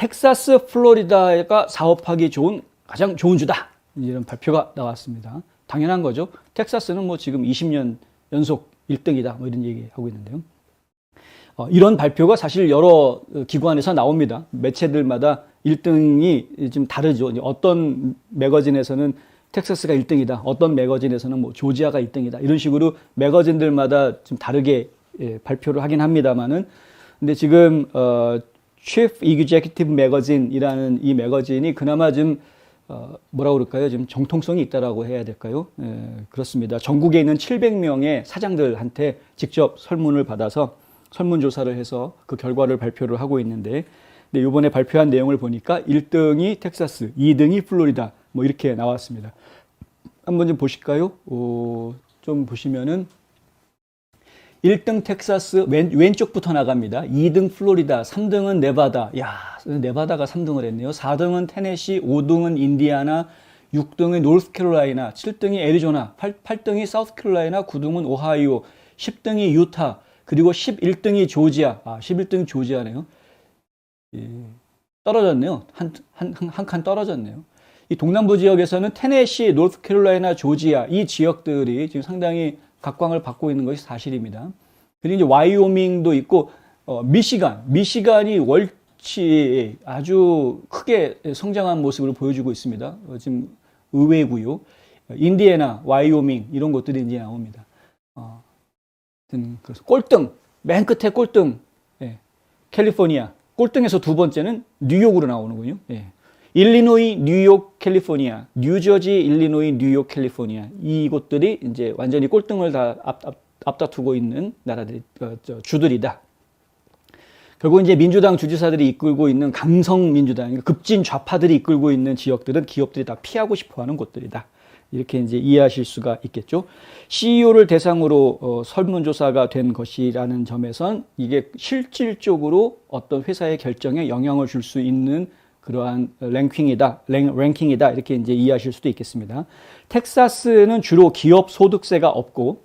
텍사스, 플로리다가 사업하기 좋은 가장 좋은 주다. 이런 발표가 나왔습니다. 당연한 거죠. 텍사스는 뭐 지금 20년 연속 1등이다. 뭐 이런 얘기하고 있는데요. 이런 발표가 사실 여러 기관에서 나옵니다. 매체들마다 1등이 좀 다르죠. 어떤 매거진에서는 텍사스가 1등이다. 어떤 매거진에서는 뭐 조지아가 1등이다. 이런 식으로 매거진들마다 좀 다르게 발표를 하긴 합니다만은, 근데 지금 Chief Executive Magazine이라는 이 매거진이 그나마 좀 뭐라고 그럴까요? 좀 정통성이 있다라고 해야 될까요? 그렇습니다. 전국에 있는 700명의 사장들한테 직접 설문을 받아서 설문조사를 해서 그 결과를 발표를 하고 있는데, 근데 이번에 발표한 내용을 보니까 1등이 텍사스, 2등이 플로리다, 뭐 이렇게 나왔습니다. 한번 좀 보실까요? 좀 보시면은 1등 텍사스 왼쪽부터 나갑니다. 2등 플로리다, 3등은 네바다. 야, 네바다가 3등을 했네요. 4등은 테네시, 5등은 인디아나, 6등이 노스캐롤라이나, 7등이 애리조나, 8등이 사우스캐롤라이나, 9등은 오하이오, 10등이 유타, 그리고 11등이 조지아. 11등이 조지아네요. 예, 떨어졌네요. 한 칸 떨어졌네요. 이 동남부 지역에서는 테네시, 노스캐롤라이나, 조지아 이 지역들이 지금 상당히 각광을 받고 있는 것이 사실입니다. 그리고 이제 와이오밍도 있고, 미시간이 월치 아주 크게 성장한 모습을 보여주고 있습니다. 지금 의외고요. 인디애나, 와이오밍 이런 곳들이 이제 나옵니다. 그래서 꼴등, 맨 끝에 꼴등, 캘리포니아. 꼴등에서 두 번째는 뉴욕으로 나오는군요. 일리노이, 뉴욕, 캘리포니아, 뉴저지, 일리노이, 뉴욕, 캘리포니아 이곳들이 이제 완전히 꼴등을 다 앞다투고 있는 나라들이 주들이다. 결국 이제 민주당 주지사들이 이끌고 있는 강성 민주당, 급진 좌파들이 이끌고 있는 지역들은 기업들이 다 피하고 싶어하는 곳들이다. 이렇게 이제 이해하실 수가 있겠죠. CEO를 대상으로 설문조사가 된 것이라는 점에선 이게 실질적으로 어떤 회사의 결정에 영향을 줄 수 있는 그러한 랭킹이다 이렇게 이제 이해하실 수도 있겠습니다. 텍사스는 주로 기업 소득세가 없고,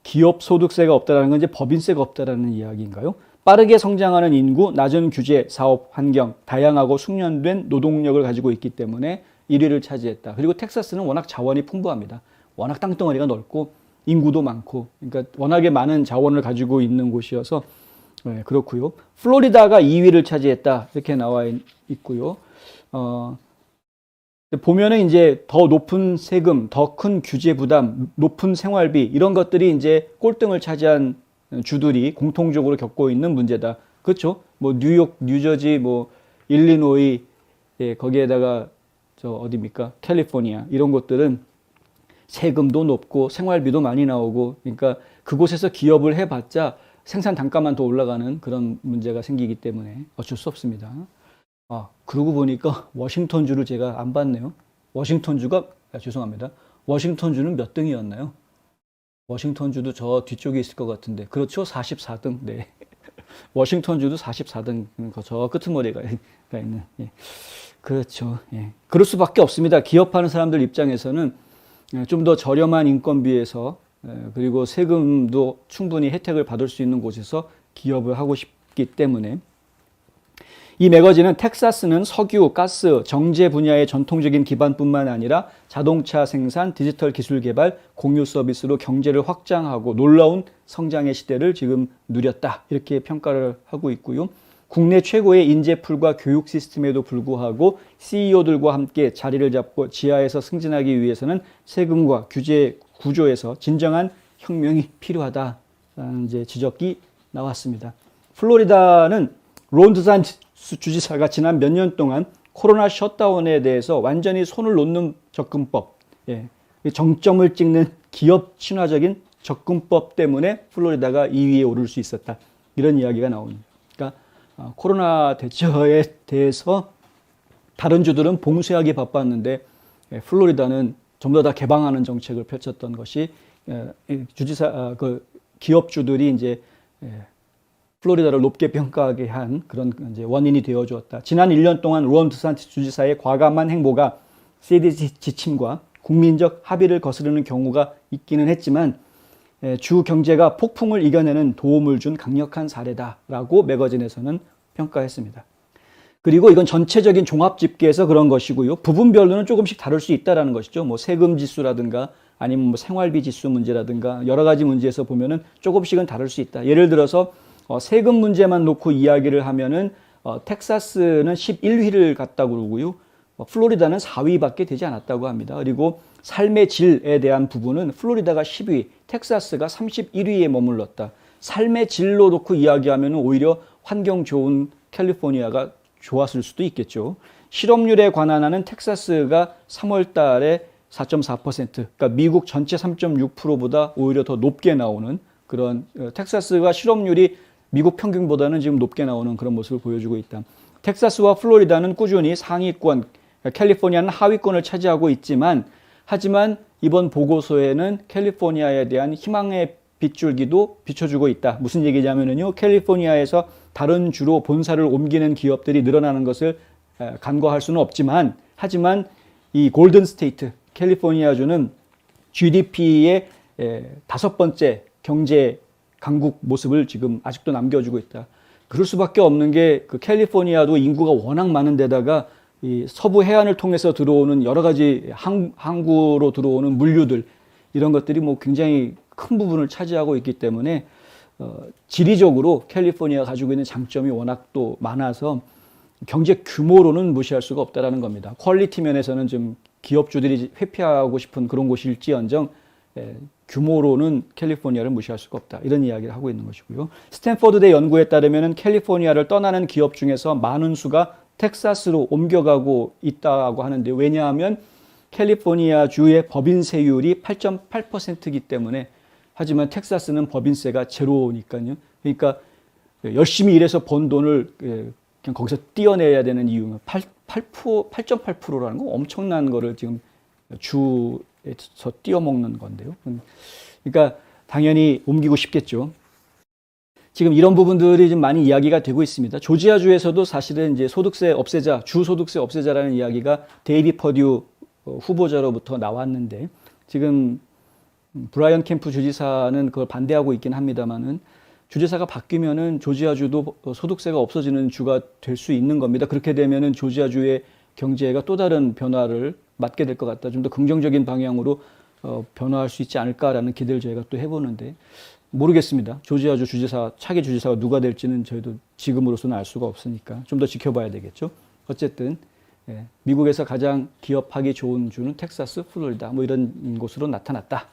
기업 소득세가 없다라는 건 이제 법인세가 없다라는 이야기인가요? 빠르게 성장하는 인구, 낮은 규제, 사업 환경, 다양하고 숙련된 노동력을 가지고 있기 때문에 1위를 차지했다. 그리고 텍사스는 워낙 자원이 풍부합니다. 워낙 땅덩어리가 넓고 인구도 많고, 그러니까 워낙에 많은 자원을 가지고 있는 곳이어서 그렇고요. 플로리다가 2위를 차지했다 이렇게 나와 있고요. 보면은 이제 더 높은 세금, 더 큰 규제 부담, 높은 생활비 이런 것들이 이제 꼴등을 차지한 주들이 공통적으로 겪고 있는 문제다. 그렇죠? 뭐 뉴욕, 뉴저지, 뭐 일리노이, 거기에다가 저 어디입니까? 캘리포니아 이런 곳들은 세금도 높고 생활비도 많이 나오고, 그러니까 그곳에서 기업을 해봤자 생산 단가만 더 올라가는 그런 문제가 생기기 때문에 어쩔 수 없습니다. 그러고 보니까 워싱턴주를 제가 안 봤네요. 워싱턴주가, 죄송합니다. 워싱턴주는 몇 등이었나요? 워싱턴주도 저 뒤쪽에 있을 것 같은데. 그렇죠. 44등. 네. 워싱턴주도 44등. 저 끄트머리가 있는. 예. 그렇죠. 예. 그럴 수밖에 없습니다. 기업하는 사람들 입장에서는 좀 더 저렴한 인건비에서, 그리고 세금도 충분히 혜택을 받을 수 있는 곳에서 기업을 하고 싶기 때문에. 이 매거진은 텍사스는 석유, 가스, 정제 분야의 전통적인 기반뿐만 아니라 자동차 생산, 디지털 기술 개발, 공유 서비스로 경제를 확장하고 놀라운 성장의 시대를 지금 누렸다. 이렇게 평가를 하고 있고요. 국내 최고의 인재풀과 교육 시스템에도 불구하고 CEO들과 함께 자리를 잡고 지하에서 승진하기 위해서는 세금과 규제 구조에서 진정한 혁명이 필요하다라는 이제 지적이 나왔습니다. 플로리다는 론 드산티스 주지사가 지난 몇 년 동안 코로나 셧다운에 대해서 완전히 손을 놓는 접근법, 정점을 찍는 기업 친화적인 접근법 때문에 플로리다가 2위에 오를 수 있었다. 이런 이야기가 나옵니다. 그러니까 코로나 대처에 대해서 다른 주들은 봉쇄하기 바빴는데 플로리다는 전부 다 개방하는 정책을 펼쳤던 것이 주지사 그 기업주들이 이제 플로리다를 높게 평가하게 한 그런 이제 원인이 되어 주었다. 지난 1년 동안 론 드산티스 주지사의 과감한 행보가 CDC 지침과 국민적 합의를 거스르는 경우가 있기는 했지만 주 경제가 폭풍을 이겨내는 도움을 준 강력한 사례다라고 매거진에서는 평가했습니다. 그리고 이건 전체적인 종합 집계에서 그런 것이고요. 부분별로는 조금씩 다를 수 있다라는 것이죠. 뭐 세금 지수라든가 아니면 뭐 생활비 지수 문제라든가 여러 가지 문제에서 보면은 조금씩은 다를 수 있다. 예를 들어서 세금 문제만 놓고 이야기를 하면은 텍사스는 11위를 갔다고 그러고요. 플로리다는 4위밖에 되지 않았다고 합니다. 그리고 삶의 질에 대한 부분은 플로리다가 10위, 텍사스가 31위에 머물렀다. 삶의 질로 놓고 이야기하면 오히려 환경 좋은 캘리포니아가 좋았을 수도 있겠죠. 실업률에 관한 하는 텍사스가 3월 달에 4.4%, 그러니까 미국 전체 3.6%보다 오히려 더 높게 나오는 그런 텍사스가 실업률이 미국 평균보다는 지금 높게 나오는 그런 모습을 보여주고 있다. 텍사스와 플로리다는 꾸준히 상위권, 캘리포니아는 하위권을 차지하고 있지만 하지만 이번 보고서에는 캘리포니아에 대한 희망의 빗줄기도 비춰주고 있다. 무슨 얘기냐면요. 캘리포니아에서 다른 주로 본사를 옮기는 기업들이 늘어나는 것을 간과할 수는 없지만 하지만 이 골든 스테이트, 캘리포니아주는 GDP의 5번째 경제 강국 모습을 지금 아직도 남겨주고 있다. 그럴 수밖에 없는 게 그 캘리포니아도 인구가 워낙 많은 데다가 이 서부 해안을 통해서 들어오는 여러 가지 항구로 들어오는 물류들 이런 것들이 뭐 굉장히 큰 부분을 차지하고 있기 때문에 지리적으로 캘리포니아가 가지고 있는 장점이 워낙 또 많아서 경제 규모로는 무시할 수가 없다라는 겁니다. 퀄리티 면에서는 좀 기업주들이 회피하고 싶은 그런 곳일지언정 규모로는 캘리포니아를 무시할 수가 없다. 이런 이야기를 하고 있는 것이고요. 스탠퍼드대 연구에 따르면 캘리포니아를 떠나는 기업 중에서 많은 수가 텍사스로 옮겨가고 있다고 하는데 왜냐하면 캘리포니아 주의 법인세율이 8.8%이기 때문에 하지만 텍사스는 법인세가 제로니까요. 그러니까 열심히 일해서 번 돈을 그냥 거기서 떼어내야 되는 이유는 8.8%라는 건 엄청난 거를 지금 주에서 떼어먹는 건데요. 그러니까 당연히 옮기고 싶겠죠. 지금 이런 부분들이 좀 많이 이야기가 되고 있습니다. 조지아주에서도 사실은 이제 소득세 없애자, 주 소득세 없애자라는 이야기가 데이비 퍼듀 후보자로부터 나왔는데 지금 브라이언 캠프 주지사는 그걸 반대하고 있긴 합니다만은 주지사가 바뀌면은 조지아주도 소득세가 없어지는 주가 될 수 있는 겁니다. 그렇게 되면은 조지아주의 경제가 또 다른 변화를 맞게 될 것 같다. 좀 더 긍정적인 방향으로 변화할 수 있지 않을까라는 기대를 저희가 또 해보는데 모르겠습니다. 조지아주 주지사, 차기 주지사가 누가 될지는 저희도 지금으로서는 알 수가 없으니까 좀 더 지켜봐야 되겠죠. 어쨌든 미국에서 가장 기업하기 좋은 주는 텍사스, 플로리다 뭐 이런 곳으로 나타났다.